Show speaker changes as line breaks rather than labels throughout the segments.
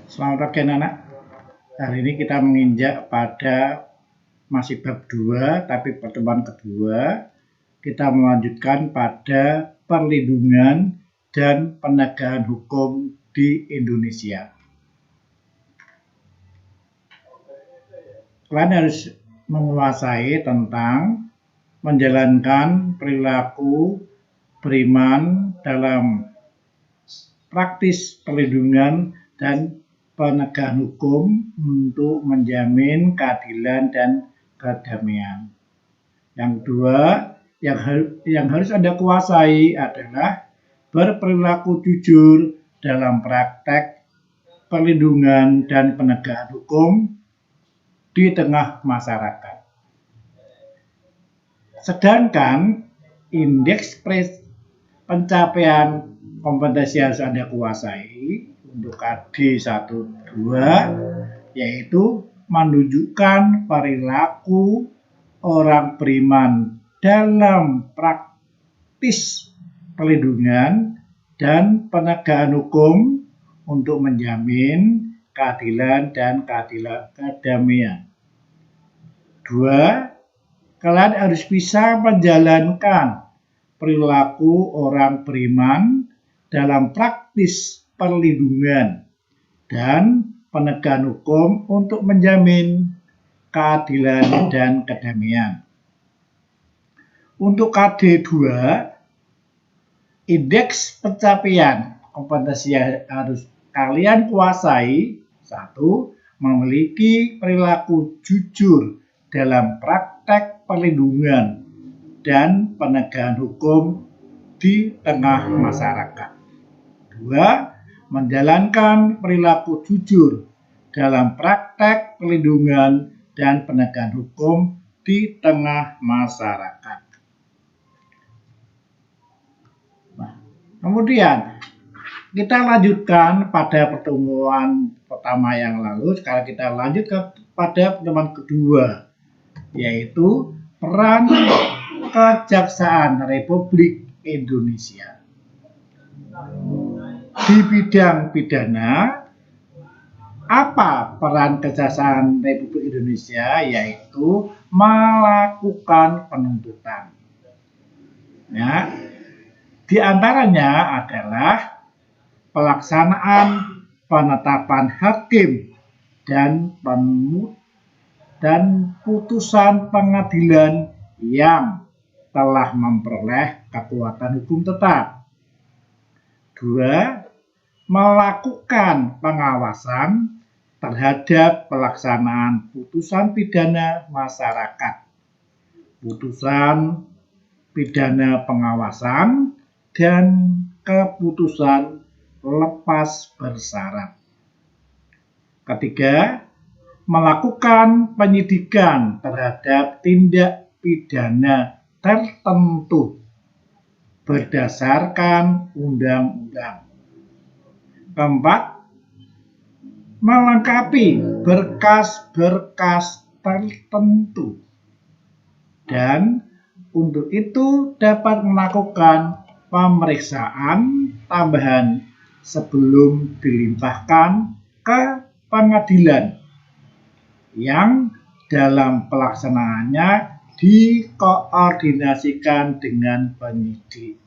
Selamat pagi anak-anak. Hari ini kita menginjak pada masih bab 2, tapi pertemuan kedua kita melanjutkan pada perlindungan dan penegakan hukum di Indonesia. Kalian harus menguasai tentang menjalankan perilaku beriman dalam praktis perlindungan dan penegakan hukum untuk menjamin keadilan dan kedamaian. Yang kedua, yang harus Anda kuasai adalah berperilaku jujur dalam praktek perlindungan dan penegakan hukum di tengah masyarakat. Sedangkan indeks pencapaian kompetensi yang harus Anda kuasai untuk KD 1-2 yaitu menunjukkan perilaku orang beriman dalam praktis perlindungan dan penegakan hukum untuk menjamin keadilan dan kedamaian. 2. Kalian harus bisa menjalankan perilaku orang beriman dalam praktis perlindungan dan penegakan hukum untuk menjamin keadilan dan kedamaian. Untuk KD 2, indeks pencapaian kompetensi yang harus kalian kuasai. 1. Memiliki perilaku jujur dalam praktek perlindungan dan penegakan hukum di tengah masyarakat. 2. Menjalankan perilaku jujur dalam praktek perlindungan dan penegakan hukum di tengah masyarakat. Nah, kemudian kita lanjutkan pada pertemuan pertama yang lalu. Sekarang kita lanjut pada pertemuan kedua, yaitu peran Kejaksaan Republik Indonesia. Di bidang pidana, apa peran Kejaksaan Republik Indonesia? Yaitu melakukan penuntutan. Ya, di antaranya adalah pelaksanaan penetapan hakim dan putusan pengadilan yang telah memperoleh kekuatan hukum tetap. 2. Melakukan pengawasan terhadap pelaksanaan putusan pidana masyarakat, putusan pidana pengawasan, dan keputusan lepas bersyarat. 3. Melakukan penyidikan terhadap tindak pidana tertentu berdasarkan undang-undang. 4. Melengkapi berkas-berkas tertentu, dan untuk itu dapat melakukan pemeriksaan tambahan sebelum dilimpahkan ke pengadilan yang dalam pelaksanaannya dikoordinasikan dengan penyidik.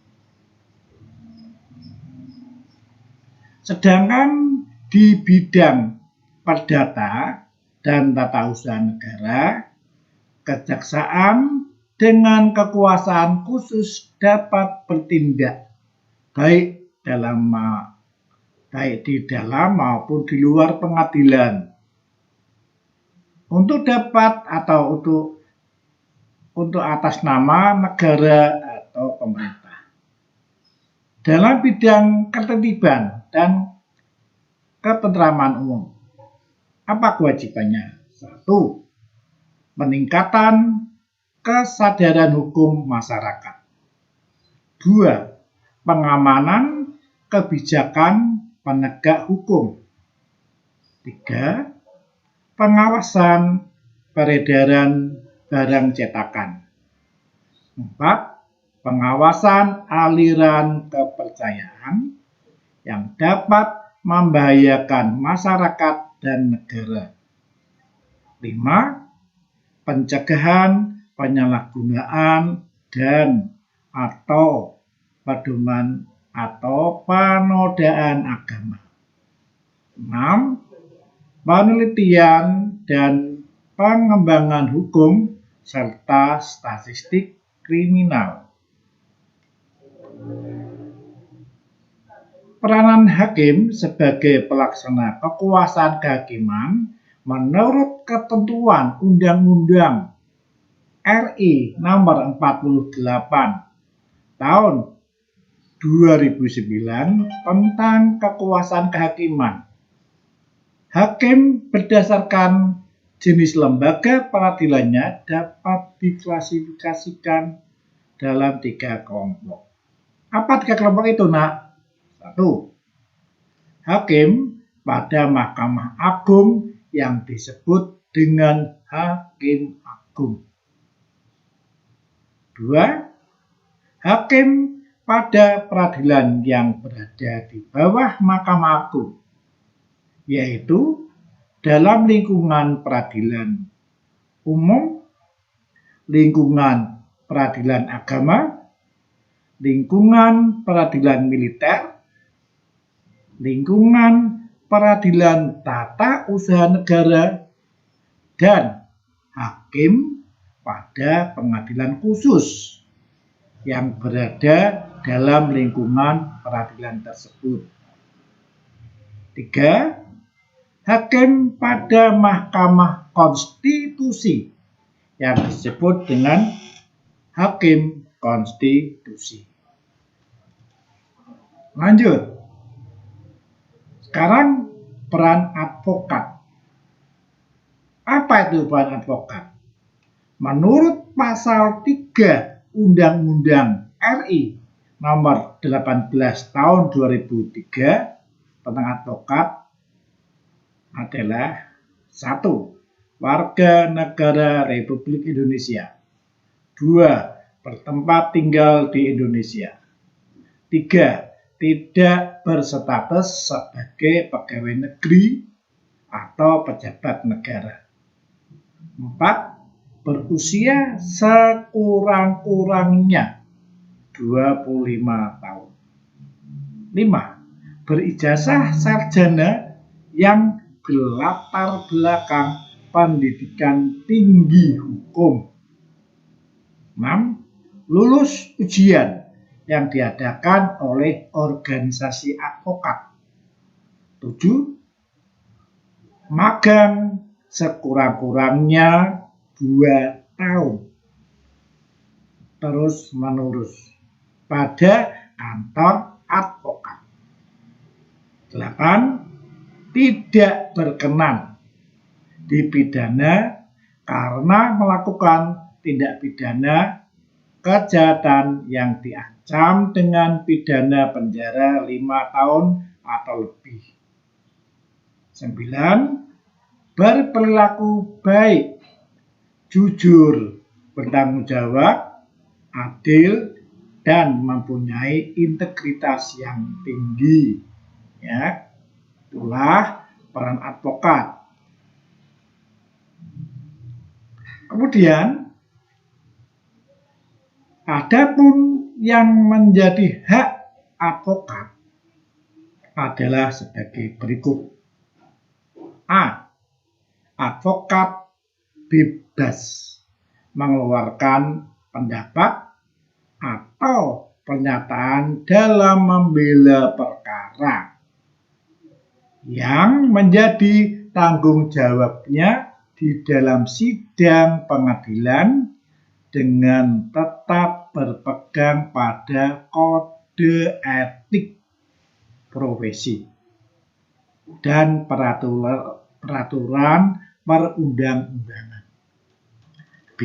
Sedangkan di bidang perdata dan tata usaha negara, kejaksaan dengan kekuasaan khusus dapat bertindak baik di dalam maupun di luar pengadilan untuk dapat atau untuk atas nama negara atau pemerintah. Dalam bidang ketertiban dan ketentraman umum, apa kewajibannya? 1. Peningkatan kesadaran hukum masyarakat. 2. Pengamanan kebijakan penegak hukum. 3. Pengawasan peredaran barang cetakan. 4. Pengawasan aliran kepercayaan yang dapat membahayakan masyarakat dan negara. 5. Pencegahan penyalahgunaan dan atau pedoman atau penodaan agama. 6. Penelitian dan pengembangan hukum serta statistik kriminal. Peranan hakim sebagai pelaksana kekuasaan kehakiman menurut ketentuan Undang-Undang RI Nomor 48 Tahun 2009 tentang kekuasaan kehakiman. Hakim berdasarkan jenis lembaga peradilannya dapat diklasifikasikan dalam 3 kelompok. Apa 3 kelompok itu, Nak? 1. Hakim pada Mahkamah Agung yang disebut dengan Hakim Agung. 2. Hakim pada peradilan yang berada di bawah Mahkamah Agung, yaitu dalam lingkungan peradilan umum, lingkungan peradilan agama, lingkungan peradilan militer, lingkungan peradilan tata usaha negara, dan hakim pada pengadilan khusus yang berada dalam lingkungan peradilan tersebut. 3. Hakim pada Mahkamah Konstitusi yang disebut dengan Hakim Konstitusi. Lanjut. Sekarang peran advokat. Apa itu peran advokat? Menurut pasal 3 Undang-Undang RI Nomor 18 Tahun 2003 tentang advokat adalah 1. Warga negara Republik Indonesia. 2. Bertempat tinggal di Indonesia. 3. Tidak berstatus sebagai pegawai negeri atau pejabat negara. 4. Berusia sekurang-kurangnya 25 tahun. 5. Berijazah sarjana yang berlatar belakang pendidikan tinggi hukum. 6. Lulus ujian yang diadakan oleh organisasi advokat. 7. Magang sekurang-kurangnya 2 tahun terus menerus pada kantor advokat. 8. Tidak berkenan dipidana karena melakukan tindak pidana kejahatan yang diancam dengan pidana penjara 5 tahun atau lebih. 9. Berperilaku baik, jujur, bertanggung jawab, adil, dan mempunyai integritas yang tinggi. Ya, itulah peran advokat. Kemudian, adapun yang menjadi hak advokat adalah sebagai berikut. A. Advokat bebas mengeluarkan pendapat atau pernyataan dalam membela perkara yang menjadi tanggung jawabnya di dalam sidang pengadilan dengan tetap berpegang pada kode etik profesi dan peraturan perundang-undangan. B.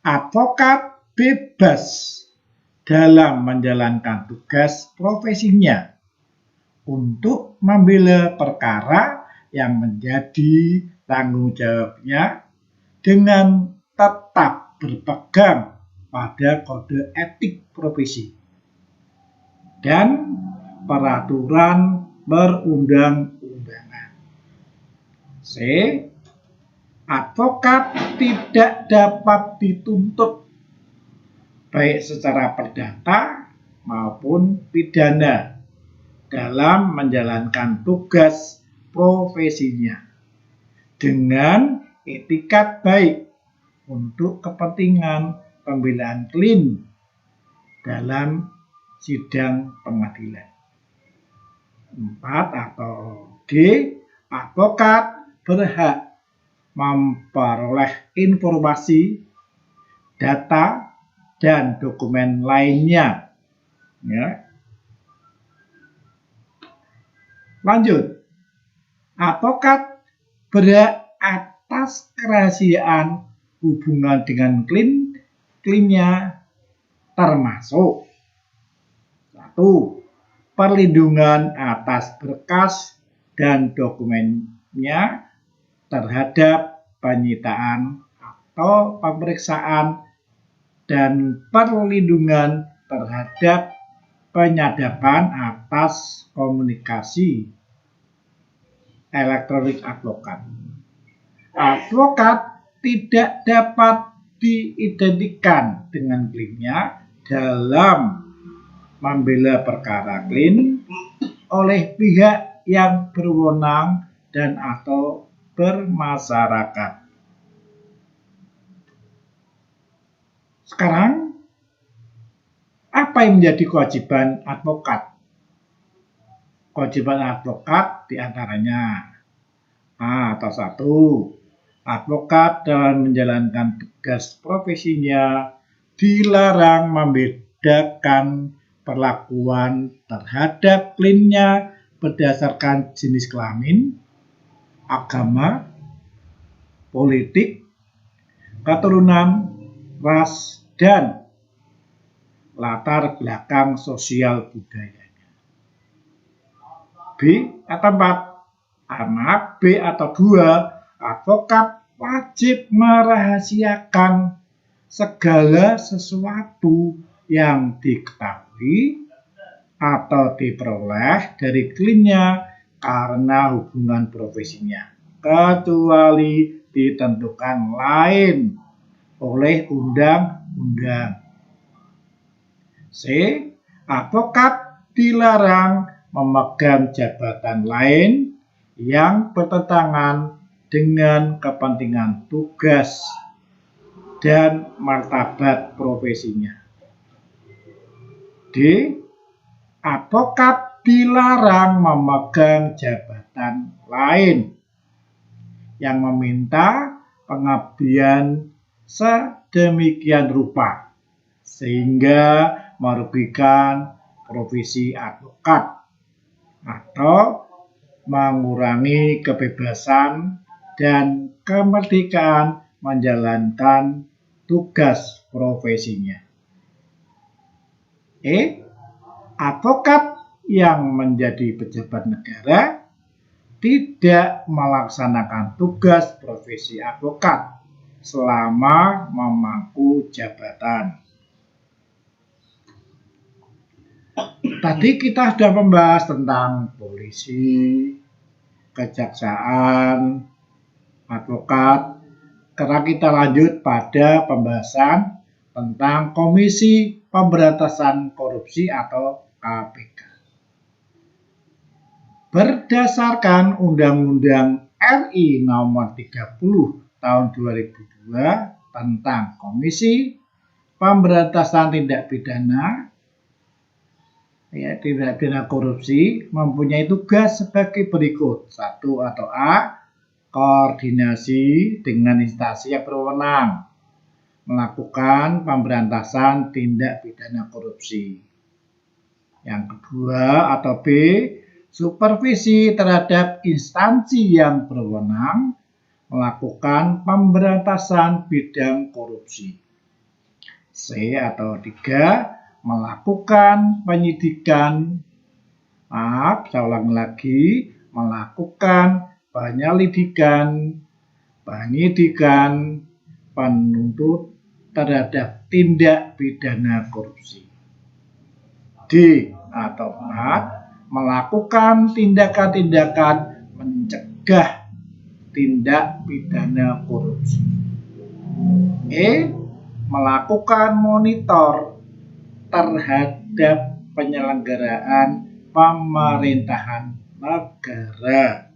Advokat bebas dalam menjalankan tugas profesinya untuk membela perkara yang menjadi tanggung jawabnya dengan tetap berpegang pada kode etik profesi dan peraturan perundang-undangan. C. Advokat tidak dapat dituntut baik secara perdata maupun pidana dalam menjalankan tugas profesinya dengan etikat baik untuk kepentingan pembelaan klien dalam sidang pengadilan. 4 atau D. Advokat berhak memperoleh informasi, data, dan dokumen lainnya. Ya. Lanjut. Advokat berhak atas kerahasiaan hubungan dengan kliennya termasuk 1. Perlindungan atas berkas dan dokumennya terhadap penyitaan atau pemeriksaan dan perlindungan terhadap penyadapan atas komunikasi elektronik advokat. Advokat tidak dapat diidentikan dengan kliennya dalam membela perkara klien oleh pihak yang berwenang dan atau bermasyarakat. Sekarang, apa yang menjadi kewajiban advokat? Kewajiban advokat diantaranya atau 1. Advokat dalam menjalankan tugas profesinya dilarang membedakan perlakuan terhadap kliennya berdasarkan jenis kelamin, agama, politik, keturunan, ras, dan latar belakang sosial budayanya. B atau 4. B atau 2. Advokat wajib merahasiakan segala sesuatu yang diketahui atau diperoleh dari kliennya karena hubungan profesinya, kecuali ditentukan lain oleh undang-undang. C. Advokat dilarang memegang jabatan lain yang bertentangan dengan kepentingan tugas dan martabat profesinya. D. Advokat dilarang memegang jabatan lain yang meminta pengabdian sedemikian rupa sehingga merugikan profesi advokat atau mengurangi kebebasan dan kemerdekaan menjalankan tugas profesinya. E. Advokat yang menjadi pejabat negara tidak melaksanakan tugas profesi advokat selama memangku jabatan. Tadi kita sudah membahas tentang polisi, kejaksaan, advokat. Sekarang kita lanjut pada pembahasan tentang Komisi Pemberantasan Korupsi atau KPK. Berdasarkan Undang-Undang RI Nomor 30 Tahun 2002 tentang Komisi Pemberantasan Tindak Pidana korupsi mempunyai tugas sebagai berikut. 1 atau A. Koordinasi dengan instansi yang berwenang melakukan pemberantasan tindak pidana korupsi. Yang kedua atau B. Supervisi terhadap instansi yang berwenang melakukan pemberantasan bidang korupsi. C atau 3. Melakukan penyidikan, melakukan penyidikan, penuntut terhadap tindak pidana korupsi. D atau 4. melakukan tindakan-tindakan mencegah tindak pidana korupsi. E. Melakukan monitor terhadap penyelenggaraan pemerintahan negara.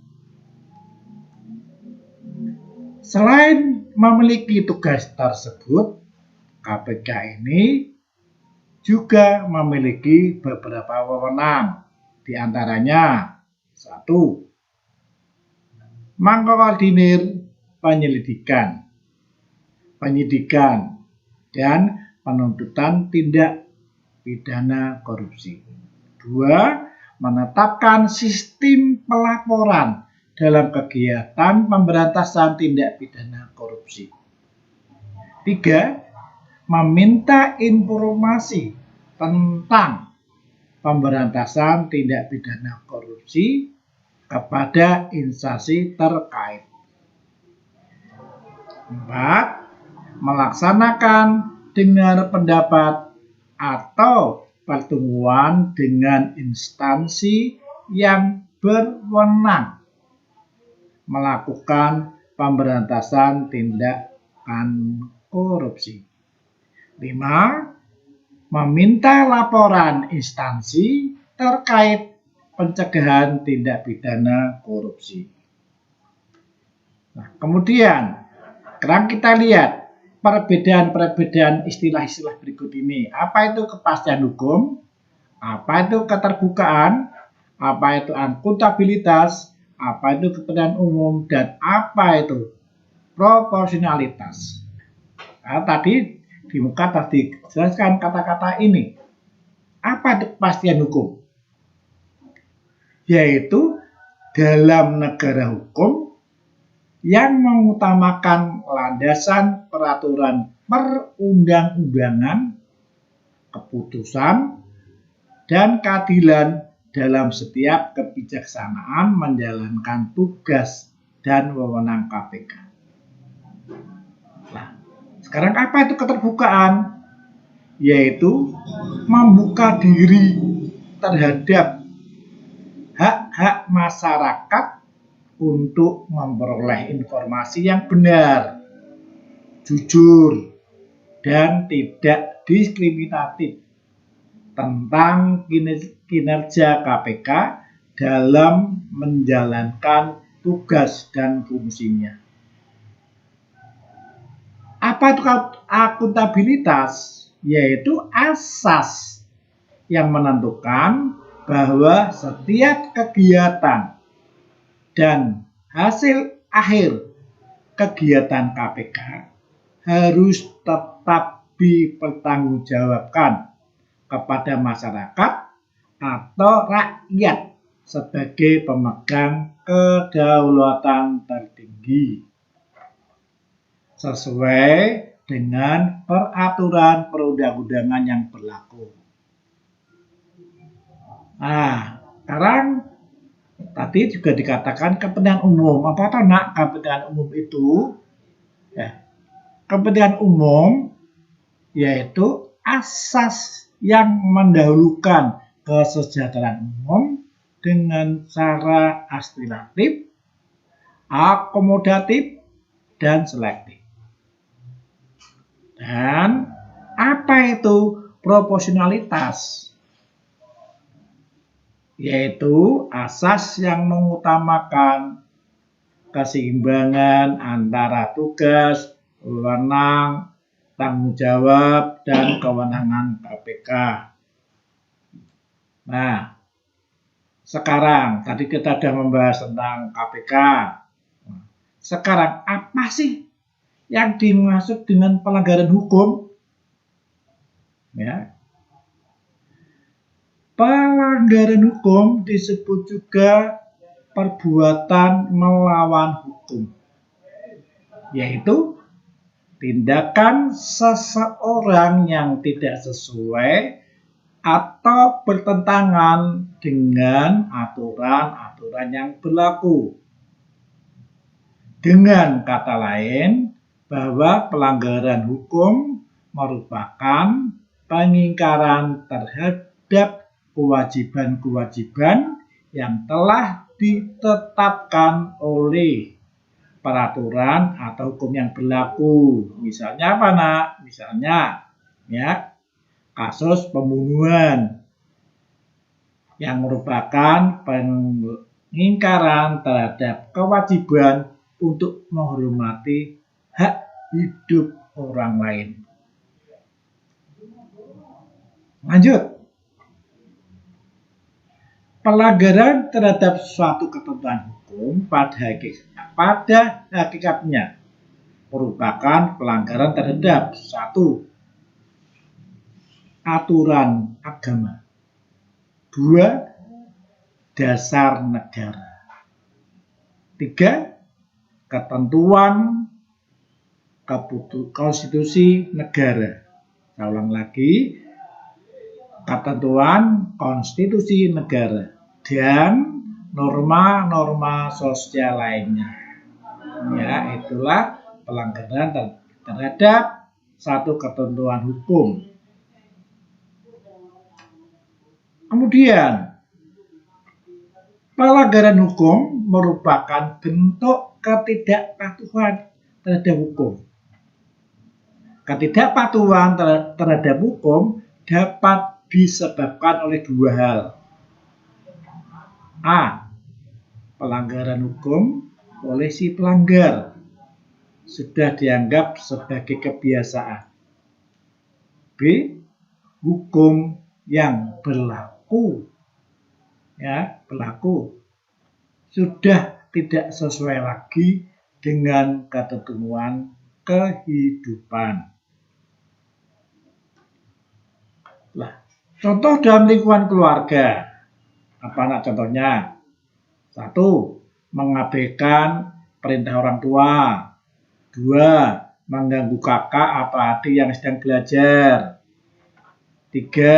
Selain memiliki tugas tersebut, KPK ini juga memiliki beberapa wewenang. Di antaranya, 1. Mengkoordinir penyidikan dan penuntutan tindak pidana korupsi. 2. Menetapkan sistem pelaporan dalam kegiatan pemberantasan tindak pidana korupsi. 3. Meminta informasi tentang pemberantasan tindak pidana korupsi kepada instansi terkait. 4. Melaksanakan dengar pendapat atau pertemuan dengan instansi yang berwenang melakukan pemberantasan tindakan korupsi. 5. Meminta laporan instansi terkait pencegahan tindak pidana korupsi. Nah, kemudian sekarang kita lihat perbedaan istilah-istilah berikut ini. Apa itu kepastian hukum? Apa itu keterbukaan? Apa itu akuntabilitas? Apa itu kepentingan umum? Dan apa itu proporsionalitas? Nah, tadi di muka tadi jelaskan kata-kata ini. Apa itu kepastian hukum? Yaitu dalam negara hukum yang mengutamakan landasan peraturan perundang-undangan, keputusan, dan keadilan dalam setiap kebijaksanaan menjalankan tugas dan wewenang KPK. Nah, sekarang apa itu keterbukaan? Yaitu membuka diri terhadap hak-hak masyarakat untuk memperoleh informasi yang benar, jujur, dan tidak diskriminatif tentang kinerja KPK dalam menjalankan tugas dan fungsinya. Apa itu akuntabilitas? Yaitu asas yang menentukan bahwa setiap kegiatan dan hasil akhir kegiatan KPK harus tetap dipertanggungjawabkan kepada masyarakat atau rakyat sebagai pemegang kedaulatan tertinggi sesuai dengan peraturan perundang-undangan yang berlaku. Nah, sekarang tadi juga dikatakan kepentingan umum. Apa itu nak kepentingan umum itu? Ya, kepentingan umum yaitu asas yang mendahulukan kesejahteraan umum dengan cara aspiratif, akomodatif, dan selektif. Dan apa itu proporsionalitas? Yaitu asas yang mengutamakan keseimbangan antara tugas, wewenang, tanggung jawab, dan kewenangan KPK. Nah, sekarang tadi kita sudah membahas tentang KPK. Sekarang apa sih yang dimaksud dengan pelanggaran hukum? Ya. Pelanggaran hukum disebut juga perbuatan melawan hukum, yaitu tindakan seseorang yang tidak sesuai atau bertentangan dengan aturan-aturan yang berlaku. Dengan kata lain, bahwa pelanggaran hukum merupakan pengingkaran terhadap kewajiban-kewajiban yang telah ditetapkan oleh peraturan atau hukum yang berlaku. Misalnya apa, Nak? Misalnya ya, kasus pembunuhan yang merupakan pengingkaran terhadap kewajiban untuk menghormati hak hidup orang lain. Lanjut. Pelanggaran terhadap suatu ketentuan hukum pada hakikatnya merupakan pelanggaran terhadap satu, aturan agama, dua, dasar negara, tiga, ketentuan konstitusi negara. Saya ulang lagi, ketentuan konstitusi negara dan norma-norma sosial lainnya. Ya, itulah pelanggaran terhadap satu ketentuan hukum. Kemudian, pelanggaran hukum merupakan bentuk ketidakpatuhan terhadap hukum. Ketidakpatuhan terhadap hukum dapat disebabkan oleh dua hal. A. Pelanggaran hukum oleh si pelanggar sudah dianggap sebagai kebiasaan. B. Hukum yang berlaku sudah tidak sesuai lagi dengan ketentuan kehidupan. Contoh dalam lingkungan keluarga. Apa nak contohnya? Satu, mengabaikan perintah orang tua. Dua, mengganggu kakak atau adik yang sedang belajar. Tiga,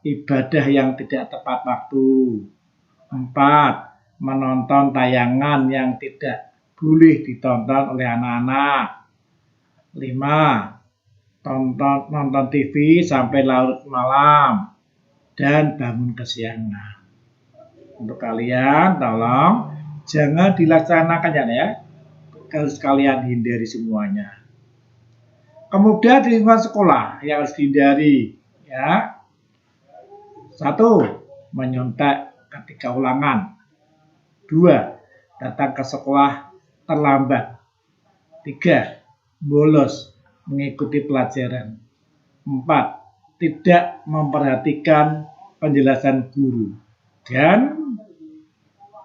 ibadah yang tidak tepat waktu. Empat, menonton tayangan yang tidak boleh ditonton oleh anak-anak. Lima, nonton TV sampai larut malam dan bangun kesiangan. Untuk kalian tolong jangan dilaksanakan ya. Harus kalian hindari semuanya. Kemudian di lingkungan sekolah yang harus dihindari ya. Satu, menyontek ketika ulangan. Dua, datang ke sekolah terlambat. Tiga, bolos mengikuti pelajaran. Empat, tidak memperhatikan penjelasan guru. Dan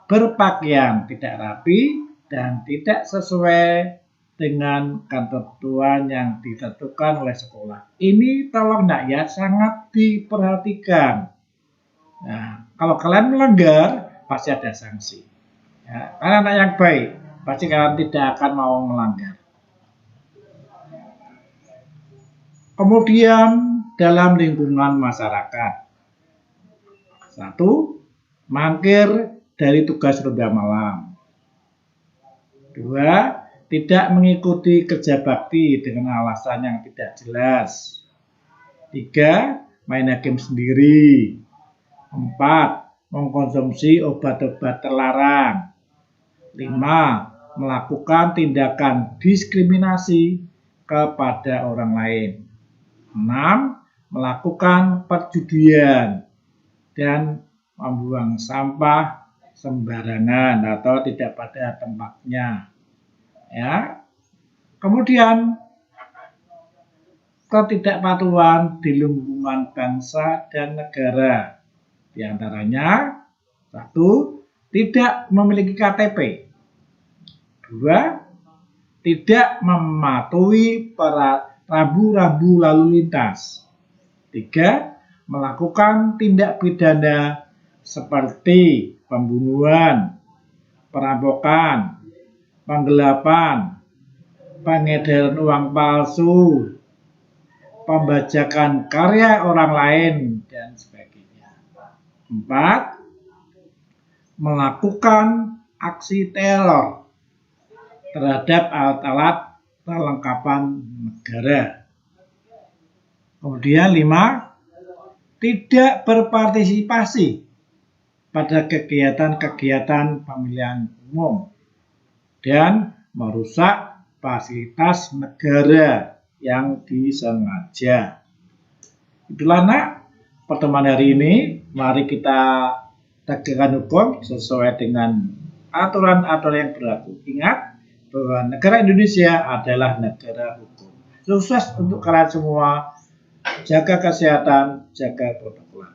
berpakaian tidak rapi dan tidak sesuai dengan ketentuan yang ditentukan oleh sekolah. Ini tolong nak ya, sangat diperhatikan. Nah, kalau kalian melanggar, pasti ada sanksi. Ya, karena anak yang baik, pasti kalian tidak akan mau melanggar. Kemudian dalam lingkungan masyarakat. Satu, mangkir dari tugas ronda malam. Dua, tidak mengikuti kerja bakti dengan alasan yang tidak jelas. Tiga, main hakim sendiri. Empat, mengkonsumsi obat-obat terlarang. Lima, melakukan tindakan diskriminasi kepada orang lain. 6. Melakukan perjudian dan membuang sampah sembarangan atau tidak pada tempatnya. Ya. Kemudian ketidakpatuhan di lingkungan bangsa dan negara. Di antaranya, satu, tidak memiliki KTP. Dua, tidak mematuhi rambu-rambu lalu lintas. Tiga, melakukan tindak pidana seperti pembunuhan, perampokan, penggelapan, pengedaran uang palsu, pembajakan karya orang lain, dan sebagainya. Empat, melakukan aksi teror terhadap alat-alat perlengkapan negara. Kemudian 5, tidak berpartisipasi pada kegiatan-kegiatan pemilihan umum dan merusak fasilitas negara yang disengaja. Itulah nak pertemuan hari ini. Mari kita tegakkan hukum sesuai dengan aturan-aturan yang berlaku. Ingat bahwa negara Indonesia adalah negara hukum. Sukses untuk kalian semua. Jaga kesehatan, jaga protokol.